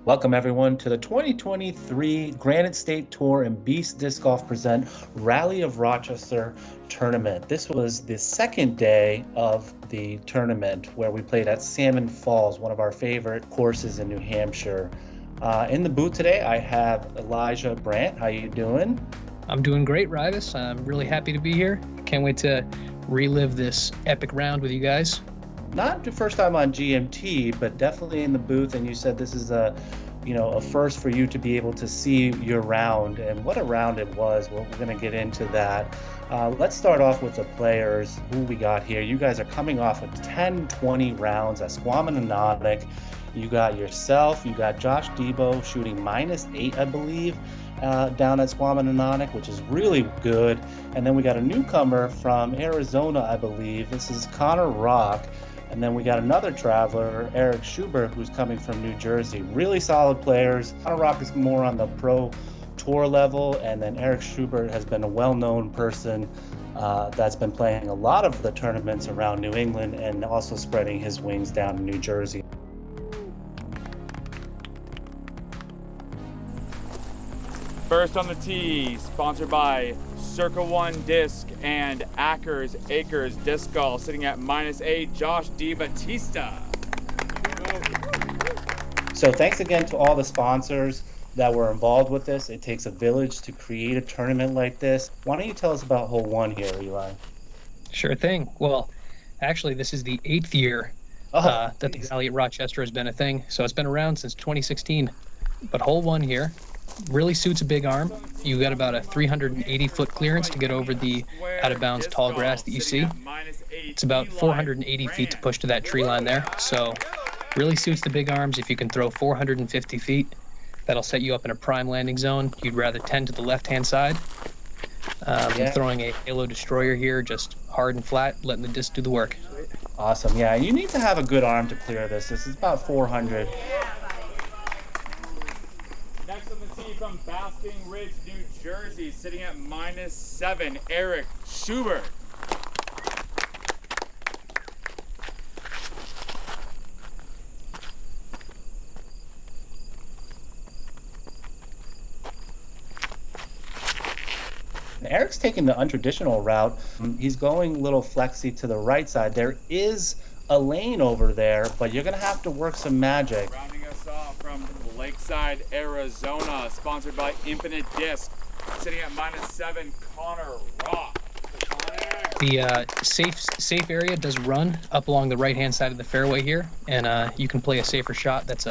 Welcome everyone to the 2023 Granite State Tour and Beast Disc Golf present Rally of Rochester tournament. This was the second day of the tournament where we played at Salmon Falls, one of our favorite courses in New Hampshire. In the booth today, I have Elijah Brandt. How you doing? I'm doing great, Rivas. I'm really happy to be here. Can't wait to relive this epic round with you guys. Not the first time on GMT, but definitely in the booth. And you said this is a first for you to be able to see your round, and what a round it was. Well, we're going to get into that. Let's start off with the players who we got here. You guys are coming off of 10-20 rounds at Squamanagonic. You got yourself, you got Josh DiBattitsta shooting -8, I believe, down at Squamanagonic, which is really good. And then we got a newcomer from Arizona, I believe. This is Connor Rock. And then we got another traveler, Eric Schubert, who's coming from New Jersey. Really solid players. Connor Rock is more on the pro tour level, and then Eric Schubert has been a well-known person that's been playing a lot of the tournaments around New England and also spreading his wings down in New Jersey. First on the tee, sponsored by Circa One Disc and Acres Disc Golf, sitting at -8, Josh DiBattitsta. So thanks again to all the sponsors that were involved with this. It takes a village to create a tournament like this. Why don't you tell us about hole one here, Eli? Sure thing. Well, actually, this is the 8th year that the Rally at Rochester has been a thing. So it's been around since 2016. But hole one here really suits a big arm. You got about a 380-foot clearance to get over the out-of-bounds tall grass that you see. It's about 480 feet to push to that tree line there. So really suits the big arms. If you can throw 450 feet, that'll set you up in a prime landing zone. You'd rather tend to the left-hand side. Throwing a halo destroyer here, just hard and flat, letting the disc do the work. Awesome. Yeah, you need to have a good arm to clear this. This is about 400. Next on the tee from Basking Ridge, New Jersey, sitting at -7, Eric Schubert. Eric's taking the untraditional route. He's going a little flexy to the right side. There is a lane over there, but you're going to have to work some magic. Rounding us off from Lakeside, Arizona, sponsored by Infinite Disc, sitting at -7, Connor Rock. The safe area does run up along the right-hand side of the fairway here, and you can play a safer shot that's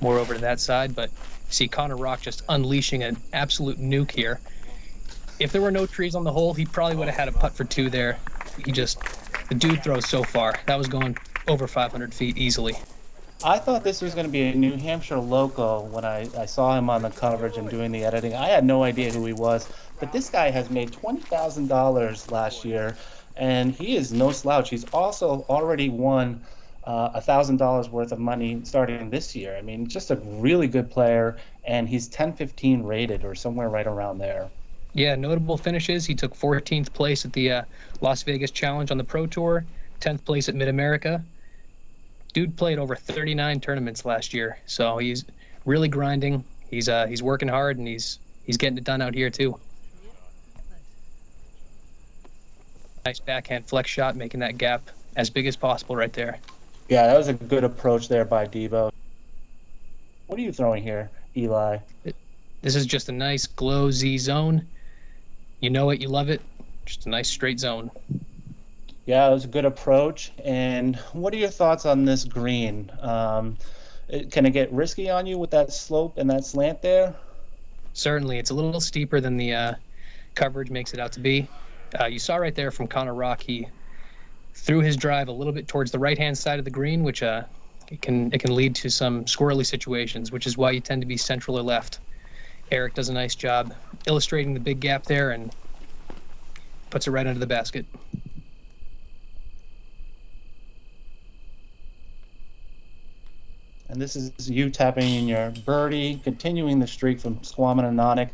more over to that side. But see Connor Rock just unleashing an absolute nuke here. If there were no trees on the hole, he probably would have had a putt for 2 there. The dude throws so far. That was going over 500 feet easily. I thought this was going to be a New Hampshire local when I saw him on the coverage and doing the editing. I had no idea who he was, but this guy has made $20,000 last year, and he is no slouch. He's also already won $1,000 worth of money starting this year. I mean, just a really good player, and he's 10-15 rated or somewhere right around there. Yeah, notable finishes. He took 14th place at the Las Vegas Challenge on the Pro Tour, 10th place at Mid-America. Dude played over 39 tournaments last year, so he's really grinding. He's working hard, and he's getting it done out here too. Nice backhand flex shot, making that gap as big as possible right there. Yeah, that was a good approach there by Debo. What are you throwing here, Eli? This is just a nice glow Z zone. You know it, you love it. Just a nice straight zone. Yeah, it was a good approach. And what are your thoughts on this green? Can it get risky on you with that slope and that slant there? Certainly. It's a little steeper than the coverage makes it out to be. You saw right there from Connor Rock, he threw his drive a little bit towards the right-hand side of the green, which it can lead to some squirrely situations, which is why you tend to be central or left. Eric does a nice job illustrating the big gap there and puts it right under the basket. And this is you tapping in your birdie, continuing the streak from Squamanagonic.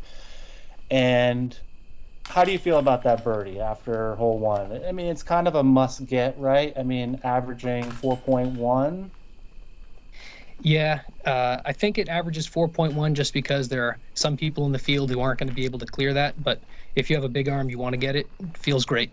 And how do you feel about that birdie after hole one? I mean, it's kind of a must get, right? I mean, averaging 4.1. Yeah, I think it averages 4.1 just because there are some people in the field who aren't going to be able to clear that. But if you have a big arm, you want to get it, it feels great.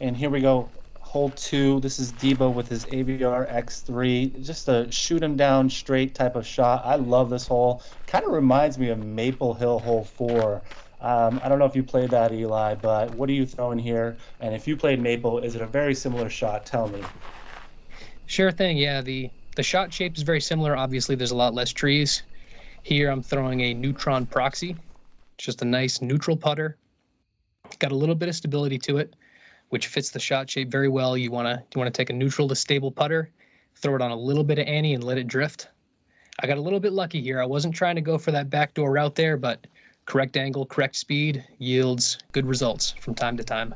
And here we go. Hole 2. This is Debo with his AVR X3. Just a shoot him down straight type of shot. I love this hole. Kind of reminds me of Maple Hill Hole 4. I don't know if you played that, Eli, but what are you throwing here? And if you played Maple, is it a very similar shot? Tell me. Sure thing. Yeah, the shot shape is very similar. Obviously, there's a lot less trees. Here, I'm throwing a neutron proxy. Just a nice neutral putter. Got a little bit of stability to it, which fits the shot shape very well. You want to take a neutral to stable putter, throw it on a little bit of ante and let it drift. I got a little bit lucky here. I wasn't trying to go for that backdoor route there, but correct angle, correct speed yields good results from time to time.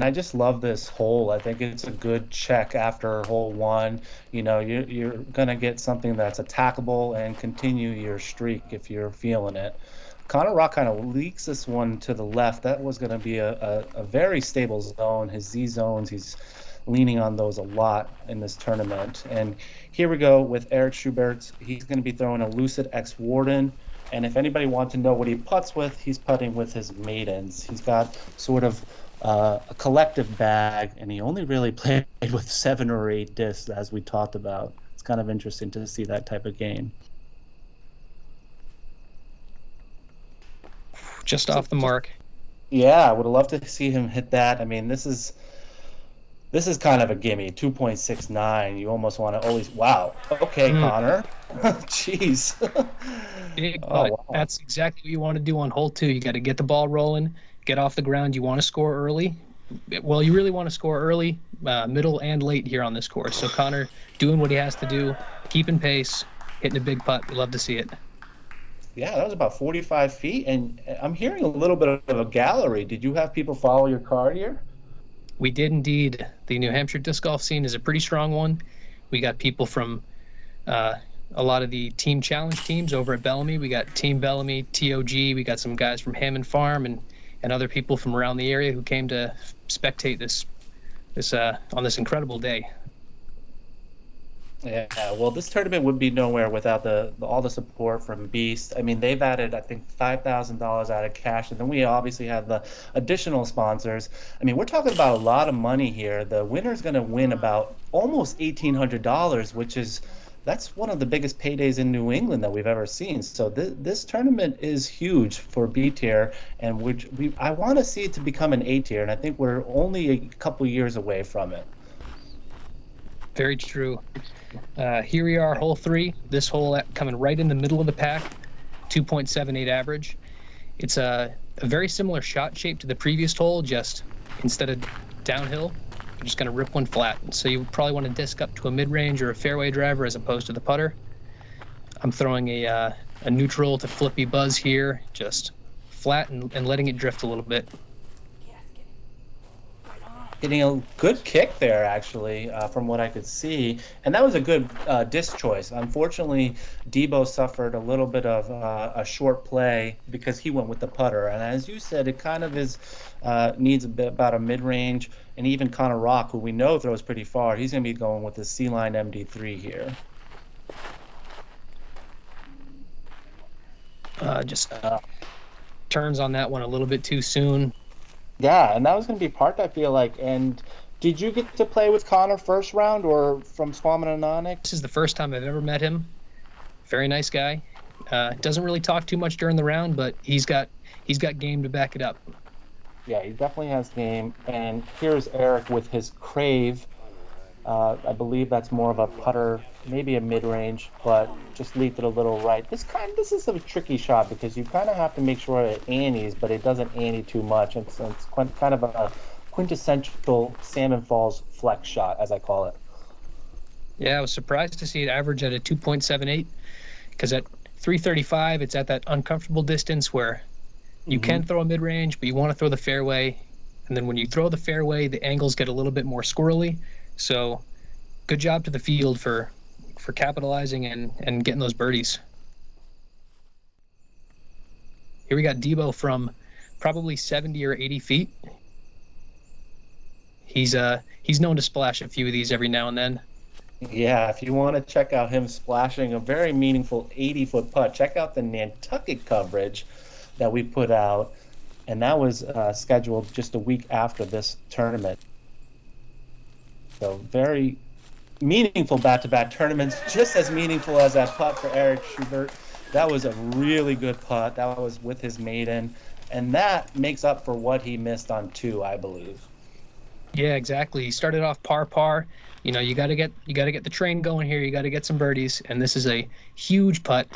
I just love this hole. I think it's a good check after hole 1. You know, you're going to get something that's attackable and continue your streak if you're feeling it. Connor Rock kind of leaks this one to the left. That was going to be a very stable zone. His Z zones, he's leaning on those a lot in this tournament. And here we go with Eric Schubert. He's going to be throwing a Lucid X Warden. And if anybody wants to know what he putts with, he's putting with his maidens. He's got sort of a collective bag, and he only really played with 7 or 8 discs, as we talked about. It's kind of interesting to see that type of game. Just off the mark. Yeah, I would love to see him hit that. I mean, this is kind of a gimme. 2.69. You almost want to always. Wow. Okay, Connor. Jeez. Big putt. Wow. That's exactly what you want to do on hole 2. You got to get the ball rolling, get off the ground. You want to score early. Well, you really want to score early, middle, and late here on this course. So Connor doing what he has to do, keeping pace, hitting a big putt. We love to see it. Yeah, that was about 45 feet, and I'm hearing a little bit of a gallery. Did you have people follow your card here? We did indeed. The New Hampshire disc golf scene is a pretty strong one. We got people from a lot of the team challenge teams over at Bellamy. We got Team Bellamy, TOG. We got some guys from Hammond Farm and other people from around the area who came to spectate this on this incredible day. Yeah, well, this tournament would be nowhere without all the support from Beast. I mean, they've added, I think, $5,000 out of cash, and then we obviously have the additional sponsors. I mean, we're talking about a lot of money here. The winner's going to win about almost $1,800, that's one of the biggest paydays in New England that we've ever seen. So this tournament is huge for B tier, and I want to see it to become an A tier, and I think we're only a couple years away from it. Very true. Here we are, hole 3. This hole coming right in the middle of the pack, 2.78 average. It's a very similar shot shape to the previous hole, just instead of downhill, you're just going to rip one flat. So you probably want to disc up to a mid-range or a fairway driver as opposed to the putter. I'm throwing a neutral to flippy buzz here, just flat and letting it drift a little bit. Getting a good kick there, actually, from what I could see. And that was a good disc choice. Unfortunately, Debo suffered a little bit of a short play because he went with the putter. And as you said, it kind of needs about a mid-range. And even Connor Rock, who we know throws pretty far, he's going to be going with the C-Line MD3 here. Just turns on that one a little bit too soon. Yeah, and that was going to be parked, I feel like. And did you get to play with Connor first round or from Squamanagonic? This is the first time I've ever met him. Very nice guy. Doesn't really talk too much during the round, but he's got game to back it up. Yeah, he definitely has game. And here's Eric with his Crave. I believe that's more of a putter, maybe a mid-range, but just leaped it a little right. This is a tricky shot because you kind of have to make sure it antes, but it doesn't ante too much. It's kind of a quintessential Salmon Falls flex shot, as I call it. Yeah, I was surprised to see it average at a 2.78 because at 335, it's at that uncomfortable distance where you can throw a mid-range, but you want to throw the fairway. And then when you throw the fairway, the angles get a little bit more squirrely. So good job to the field for capitalizing and getting those birdies. Here we got Debo from probably 70 or 80 feet. He's known to splash a few of these every now and then. Yeah, if you want to check out him splashing a very meaningful 80-foot putt, check out the Nantucket coverage that we put out, and that was scheduled just a week after this tournament. So very meaningful back-to-back tournaments, just as meaningful as that putt for Eric Schubert. That was a really good putt. That was with his maiden, and that makes up for what he missed on 2, I believe. Yeah, exactly. He started off par. You know, you got to get the train going here. You got to get some birdies, and this is a huge putt.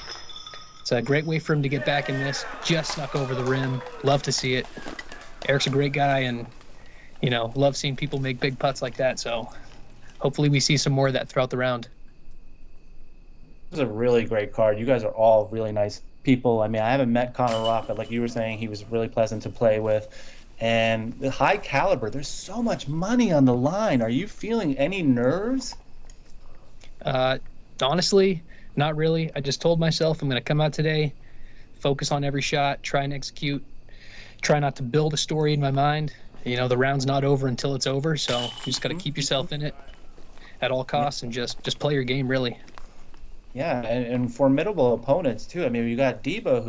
It's a great way for him to get back in this. Just snuck over the rim. Love to see it. Eric's a great guy, and you know, love seeing people make big putts like that. So hopefully we see some more of that throughout the round. This is a really great card. You guys are all really nice people. I mean, I haven't met Connor Rock, but like you were saying, he was really pleasant to play with. And the high caliber, there's so much money on the line. Are you feeling any nerves? Honestly, not really. I just told myself I'm going to come out today, focus on every shot, try and execute, try not to build a story in my mind. You know, the round's not over until it's over, so you just got to keep yourself in it at all costs and just play your game, really. Yeah, and formidable opponents too. I mean, you got Debo,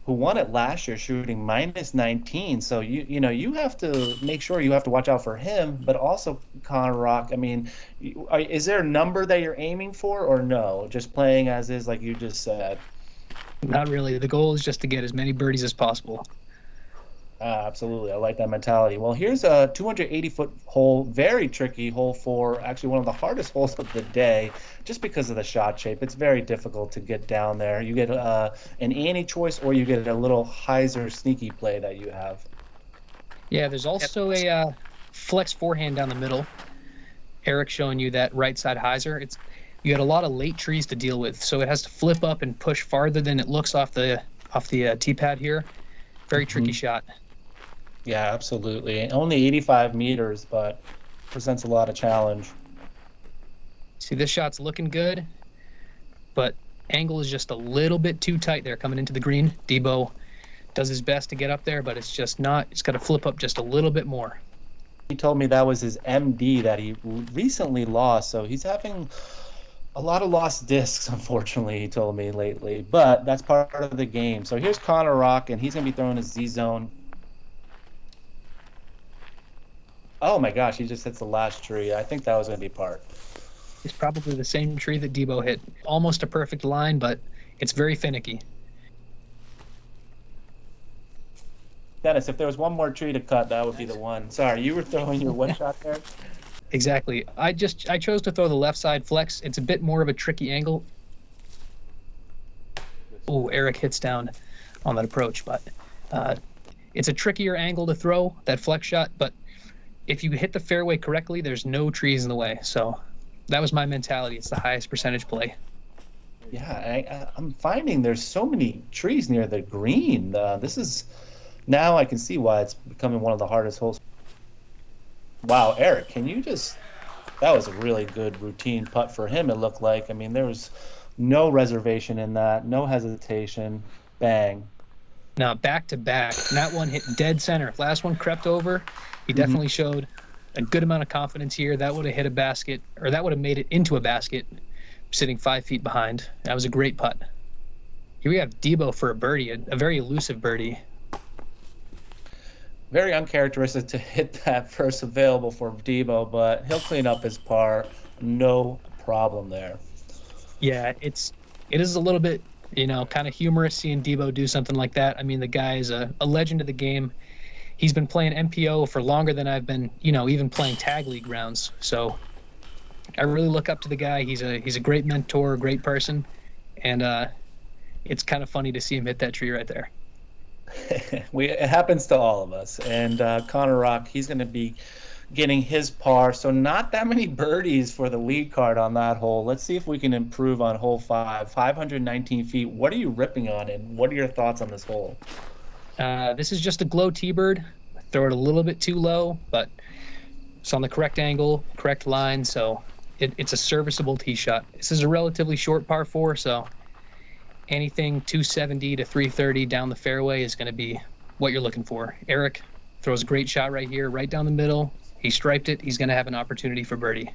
who won it last year shooting -19. So you know you have to make sure you have to watch out for him, but also Connor Rock. I mean, is there a number that you're aiming for, or no? Just playing as is, like you just said. Not really. The goal is just to get as many birdies as possible. Absolutely. I like that mentality. Well, here's a 280-foot hole, very tricky hole 4, actually one of the hardest holes of the day, just because of the shot shape. It's very difficult to get down there. You get an Annie choice, or you get a little hyzer sneaky play that you have. Yeah, there's also a flex forehand down the middle. Eric showing you that right side hyzer. You got a lot of late trees to deal with, so it has to flip up and push farther than it looks off the tee pad here. Very tricky shot. Yeah, absolutely. Only 85 meters, but presents a lot of challenge. See, this shot's looking good, but angle is just a little bit too tight there coming into the green. Debo does his best to get up there, but it's just not. It's got to flip up just a little bit more. He told me that was his MD that he recently lost, so he's having a lot of lost discs, unfortunately, he told me lately. But that's part of the game. So here's Connor Rock, and he's going to be throwing his Z-zone. Oh my gosh, he just hits the last tree. I think that was going to be part. It's probably the same tree that Debo hit. Almost a perfect line, but it's very finicky. Dennis, if there was one more tree to cut, that would be the one. Sorry, you were throwing your one shot there? Exactly. I chose to throw the left side flex. It's a bit more of a tricky angle. Oh, Eric hits down on that approach, but it's a trickier angle to throw, that flex shot, but if you hit the fairway correctly, there's no trees in the way. So that was my mentality. It's the highest percentage play. Yeah, I'm finding there's so many trees near the green. Now I can see why it's becoming one of the hardest holes. Wow, Eric, that was a really good routine putt for him, it looked like. I mean, there was no reservation in that, no hesitation, bang. Now, back to back, that one hit dead center. Last one crept over. He definitely showed a good amount of confidence here. That would have hit a basket, or that would have made it into a basket, sitting 5 feet behind. That was a great putt. Here we have Debo for a birdie, a very elusive birdie. Very uncharacteristic to hit that first available for Debo, but he'll clean up his par. No problem there. Yeah, it is a little bit, kind of humorous seeing Debo do something like that. I mean, the guy is a legend of the game. He's been playing MPO for longer than I've been, even playing tag league rounds. So I really look up to the guy. He's a great mentor, a great person, and it's kind of funny to see him hit that tree right there. It happens to all of us. And Connor Rock, he's going to be getting his par. So not that many birdies for the lead card on that hole. Let's see if we can improve on hole 5. 519 feet. What are you ripping on, and what are your thoughts on this hole? This is just a glow T-bird. Throw it a little bit too low, but it's on the correct angle, correct line, so it's a serviceable tee shot. This is a relatively short par 4, so anything 270 to 330 down the fairway is going to be what you're looking for. Eric throws a great shot right here, right down the middle. He striped it. He's going to have an opportunity for birdie.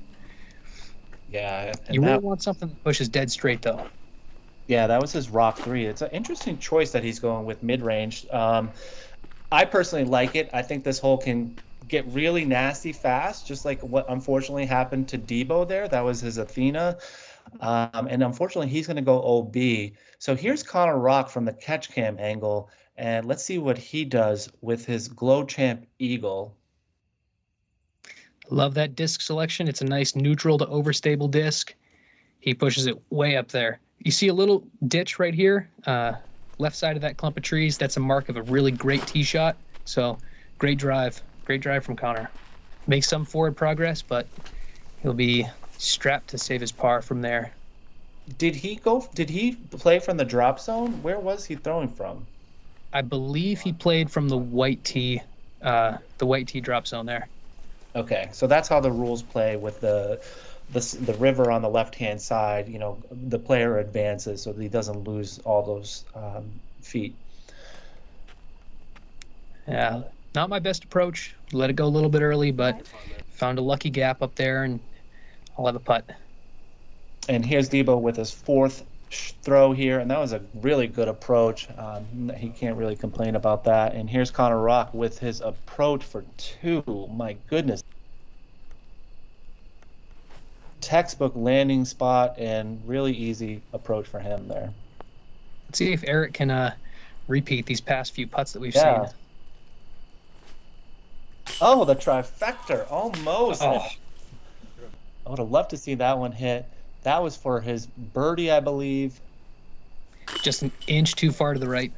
Yeah, You and really that want something that pushes dead straight, though. yeah, that was his Rock 3. It's an interesting choice that he's going with mid-range. I personally like it. I think this hole can get really nasty fast, just like what unfortunately happened to Debo there. That was his Athena. And unfortunately, he's going to go OB. So here's Connor Rock from the catch cam angle. And let's see what he does with his Glow Champ Eagle. Love that disc selection. It's a nice neutral to overstable disc. He pushes it way up there. You see a little ditch right here, left side of that clump of trees. That's a mark of a really great tee shot. So great drive from Connor. Makes some forward progress, but he'll be strapped to save his par from there. Did he play from the drop zone? Where was he throwing from? I believe he played from the white tee drop zone there. Okay, so that's how the rules play with the river on the left-hand side. You know, the player advances so that he doesn't lose all those feet. Yeah, not my best approach. Let it go a little bit early, but found a lucky gap up there, and I'll have a putt. And here's Debo with his fourth throw here, and that was a really good approach. He can't really complain about that. And here's Connor Rock with his approach for 2. My goodness. Textbook landing spot and really easy approach for him there. Let's see if Eric can repeat these past few putts that we've seen. Oh, the trifecta, almost. Oh. I would have loved to see that one hit. That was for his birdie, I believe. Just an inch too far to the right.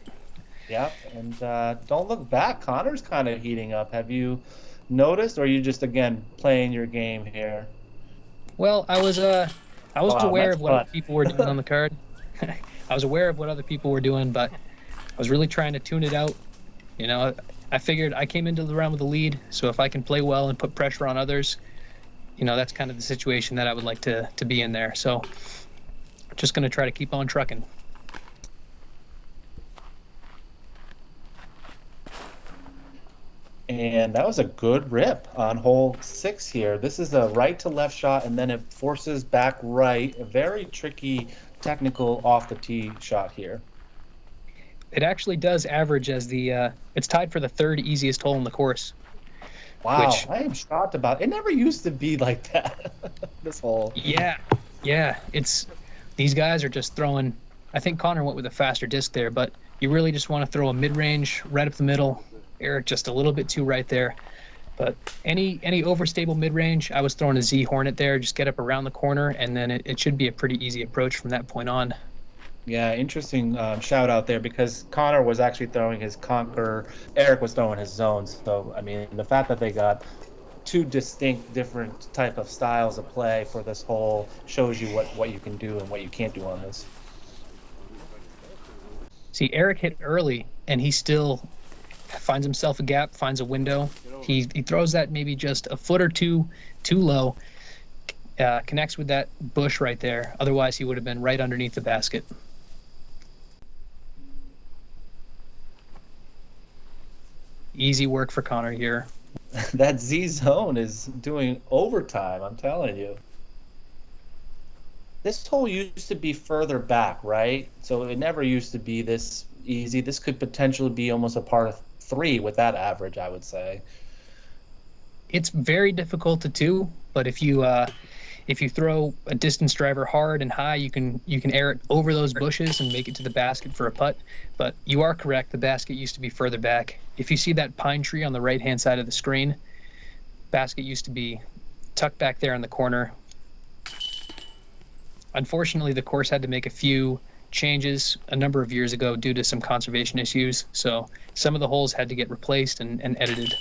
Yep, and don't look back. Connor's kind of heating up. Have you noticed, or are you just, again, playing your game here? Well, I was aware of what fun. other people were doing on the card. I was aware of what other people were doing, but I was really trying to tune it out. You know, I figured I came into the round with a lead, so if I can play well and put pressure on others, you know, that's kind of the situation that I would like to be in there. So just going to try to keep on trucking. And that was a good rip on hole 6 here. This is a right to left shot, and then it forces back right. A very tricky technical off the tee shot here. It actually does average as it's tied for the 3rd easiest hole in the course. Wow, I am shocked about it. It never used to be like that, this hole. Yeah. These guys are just throwing. I think Connor went with a faster disc there, but you really just want to throw a mid-range right up the middle. Eric just a little bit too right there. But any overstable mid-range, I was throwing a Z Hornet there. Just get up around the corner, and then it should be a pretty easy approach from that point on. Yeah, interesting shout out there, because Connor was actually throwing his Conqueror. Eric was throwing his zones. So, I mean, the fact that they got 2 distinct different type of styles of play for this hole shows you what you can do and what you can't do on this. See, Eric hit early, and he still finds himself a gap, finds a window. He throws that maybe just a foot or two too low, connects with that bush right there. Otherwise, he would have been right underneath the basket. Easy work for Connor here. That Z zone is doing overtime, I'm telling you. This hole used to be further back, right? So it never used to be this easy. This could potentially be almost a par 3 with that average, I would say. It's very difficult to do, but if you throw a distance driver hard and high, you can air it over those bushes and make it to the basket for a putt. But you are correct, the basket used to be further back. If you see that pine tree on the right-hand side of the screen, basket used to be tucked back there in the corner. Unfortunately, the course had to make a few changes a number of years ago due to some conservation issues, so some of the holes had to get replaced and edited.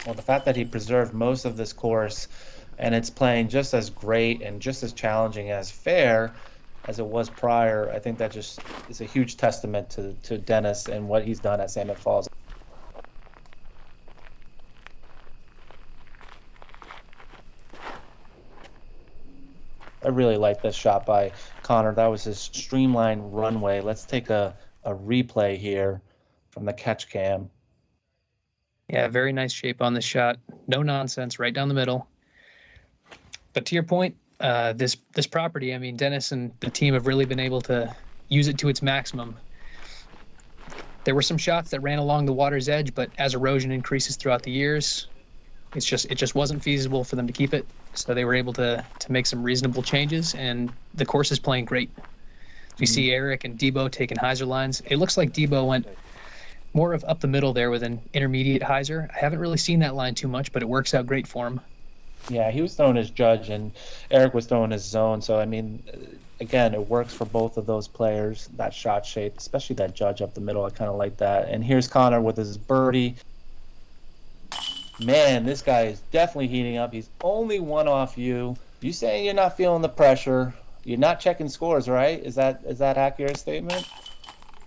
Well, the fact that he preserved most of this course and it's playing just as great and just as challenging as fair as it was prior, I think that just is a huge testament to Dennis and what he's done at Salmon Falls. I really like this shot by Connor. That was his streamlined runway. Let's take a replay here from the catch cam. Yeah, very nice shape on this shot. No nonsense, right down the middle. But to your point, this property, I mean, Dennis and the team have really been able to use it to its maximum. There were some shots that ran along the water's edge, but as erosion increases throughout the years, it just wasn't feasible for them to keep it. So they were able to make some reasonable changes, and the course is playing great. We see Eric and Debo taking hyzer lines. It looks like Debo went more of up the middle there with an intermediate hyzer. I haven't really seen that line too much, but it works out great for him. Yeah, he was throwing his judge, and Eric was throwing his zone. So, I mean, again, it works for both of those players, that shot shape, especially that judge up the middle. I kind of like that. And here's Connor with his birdie. Man, this guy is definitely heating up. He's only one off you. You saying you're not feeling the pressure. You're not checking scores, right? Is that accurate statement?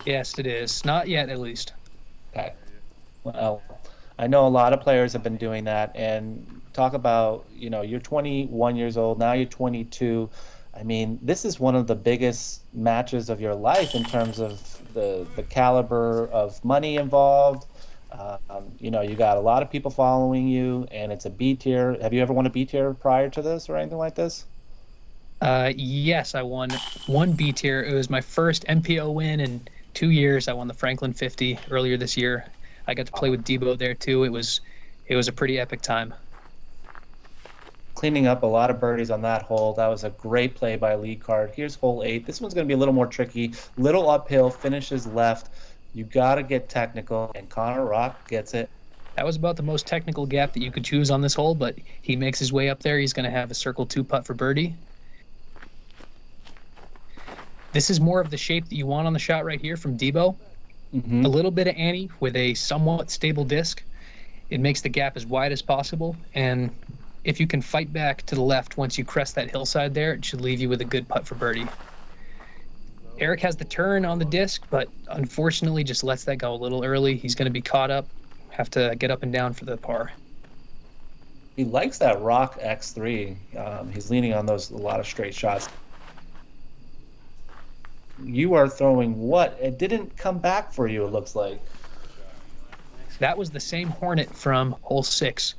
Yes, it is. Not yet, at least. Okay. Well, I know a lot of players have been doing that, and talk about, you're 21 years old, now you're 22. I mean, this is one of the biggest matches of your life in terms of the caliber of money involved. You got a lot of people following you, and it's a B tier. Have you ever won a B tier prior to this or anything like this? Yes, I won one B tier. It was my first MPO win in 2 years. I won the Franklin 50 earlier this year. I got to play with Debo there too. It was a pretty epic time. Cleaning up a lot of birdies on that hole. That was a great play by lead card. Here's hole 8. This one's going to be a little more tricky. Little uphill, finishes left. You got to get technical, and Connor Rock gets it. That was about the most technical gap that you could choose on this hole, but he makes his way up there. He's going to have a circle 2 putt for birdie. This is more of the shape that you want on the shot right here from Debo. A little bit of ante with a somewhat stable disc. It makes the gap as wide as possible, and if you can fight back to the left once you crest that hillside there, it should leave you with a good putt for birdie. Eric has the turn on the disc, but unfortunately just lets that go a little early. He's going to be caught up, have to get up and down for the par. He likes that Rock X3. He's leaning on those, a lot of straight shots. You are throwing what? It didn't come back for you, it looks like. That was the same Hornet from hole 6.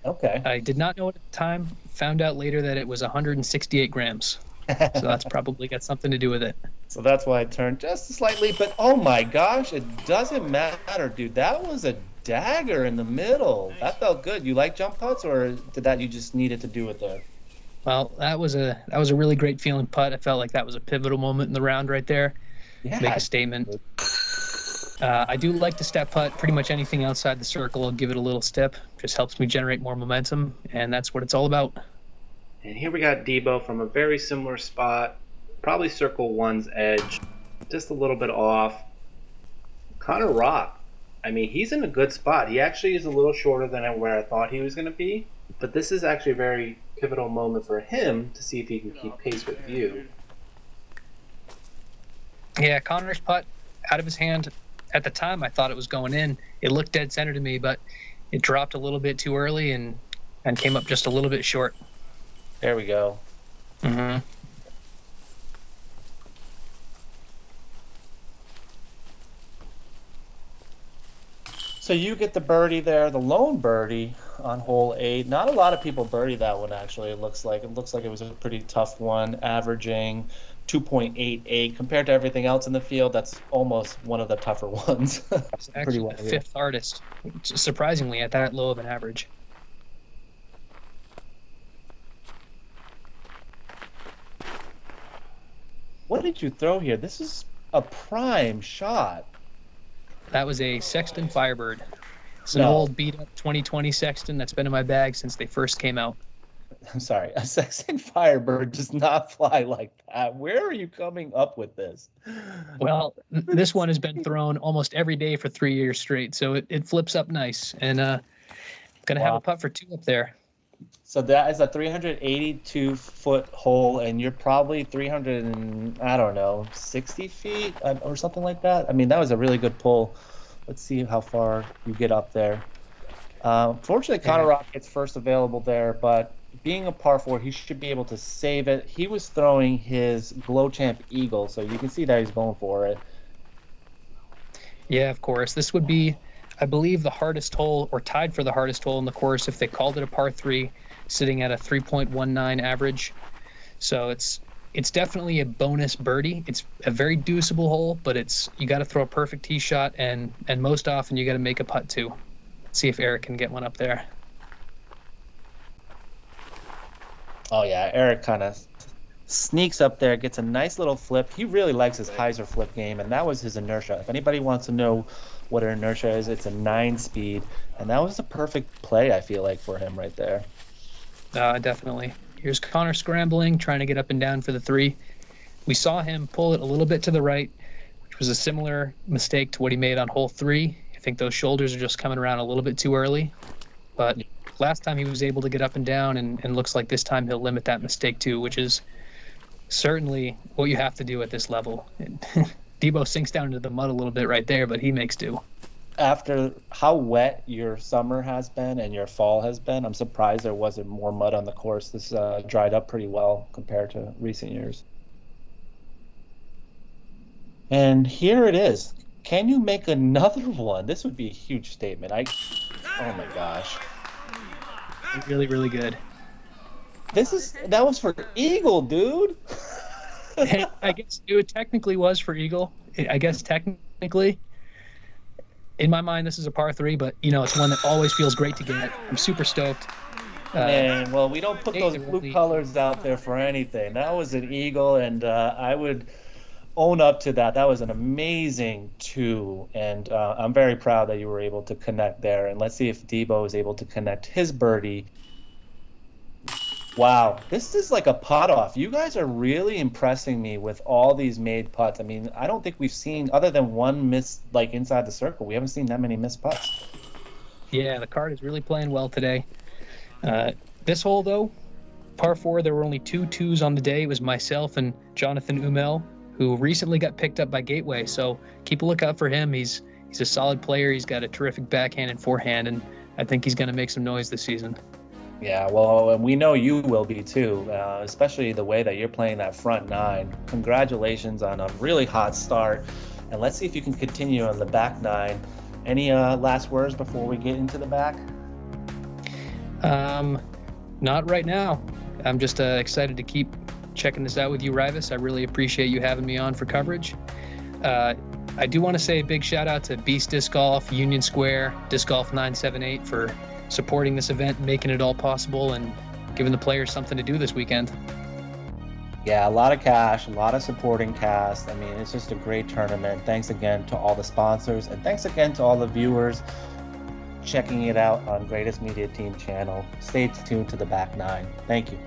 Okay. I did not know at the time, found out later that it was 168 grams. So that's probably got something to do with it. So that's why I turned just slightly, but oh my gosh, it doesn't matter, dude. That was a dagger in the middle. That felt good. You like jump putts, or did that you just needed to do it there? Well, that was a really great feeling putt. I felt like that was a pivotal moment in the round right there. Yeah. Make a statement. I do like to step putt. Pretty much anything outside the circle, I'll give it a little step. Just helps me generate more momentum, and that's what it's all about. And here we got Debo from a very similar spot, probably circle 1's edge, just a little bit off. Connor Rock, I mean, he's in a good spot. He actually is a little shorter than where I thought he was going to be, but this is actually a very pivotal moment for him to see if he can keep pace with you. Yeah, Connor's putt out of his hand. At the time, I thought it was going in. It looked dead center to me, but it dropped a little bit too early and came up just a little bit short. There we go. So you get the birdie there, the lone birdie on hole 8. Not a lot of people birdie that one, actually. It looks like it was a pretty tough one, averaging 2.88 compared to everything else in the field. That's almost one of the tougher ones. It's actually the fifth hardest, surprisingly, at that low of an average. What did you throw here? This is a prime shot. That was a Sexton Firebird. It's an old beat-up 2020 Sexton that's been in my bag since they first came out. I'm sorry, a Sexton Firebird does not fly like that. Where are you coming up with this? Well, this one has been thrown almost every day for 3 years straight, so it flips up nice. And going to have a putt for 2 up there. So that is a 382-foot hole, and you're probably 60 feet or something like that. I mean, that was a really good pull. Let's see how far you get up there. Fortunately, Connor Rock gets first available there, but being a par 4, he should be able to save it. He was throwing his Glow Champ Eagle, so you can see that he's going for it. Yeah, of course. This would be I believe, the hardest hole, or tied for the hardest hole in the course if they called it a par 3, sitting at a 3.19 average. So it's definitely a bonus birdie. It's a very deuceable hole, but you got to throw a perfect tee shot, and most often you got to make a putt too. See if Eric can get one up there. Oh yeah, Eric kind of sneaks up there, gets a nice little flip. He really likes his hyzer flip game, and that was his inertia. If anybody wants to know what an inertia is, it's a 9-speed, and that was the perfect play, I feel like, for him right there. Definitely. Here's Connor scrambling, trying to get up and down for the 3. We saw him pull it a little bit to the right, which was a similar mistake to what he made on hole 3. I think those shoulders are just coming around a little bit too early. But last time he was able to get up and down, and looks like this time he'll limit that mistake too, which is certainly what you have to do at this level. Debo sinks down into the mud a little bit right there, but he makes do. After how wet your summer has been and your fall has been, I'm surprised there wasn't more mud on the course. This dried up pretty well compared to recent years. And here it is. Can you make another one? This would be a huge statement. Oh my gosh. Really, really good. That was for eagle, dude. I guess it technically was for eagle. I guess technically. In my mind, this is a par 3, but it's one that always feels great to get. I'm super stoked. Man, well, we don't put those blue colors out there for anything. That was an eagle, and I would own up to that. That was an amazing 2, and I'm very proud that you were able to connect there. And let's see if Debo is able to connect his birdie. Wow, this is like a putt off. You guys are really impressing me with all these made putts. I mean, I don't think we've seen, other than one miss like inside the circle, we haven't seen that many missed putts. Yeah, the card is really playing well today. This hole, though, par 4, there were only 2 2s on the day. It was myself and Jonathan Umel, who recently got picked up by Gateway. So keep a lookout for him. He's a solid player. He's got a terrific backhand and forehand, and I think he's going to make some noise this season. Yeah, well, we know you will be too, especially the way that you're playing that front 9. Congratulations on a really hot start, and let's see if you can continue on the back 9. Any last words before we get into the back? Not right now. I'm just excited to keep checking this out with you, Rivas. I really appreciate you having me on for coverage. I do want to say a big shout out to Beast Disc Golf, Union Square, Disc Golf 978 for supporting this event, making it all possible, and giving the players something to do this weekend. Yeah, a lot of cash, a lot of supporting cast. I mean, it's just a great tournament. Thanks again to all the sponsors, and thanks again to all the viewers checking it out on Greatest Media Team channel. Stay tuned to the back 9. Thank you.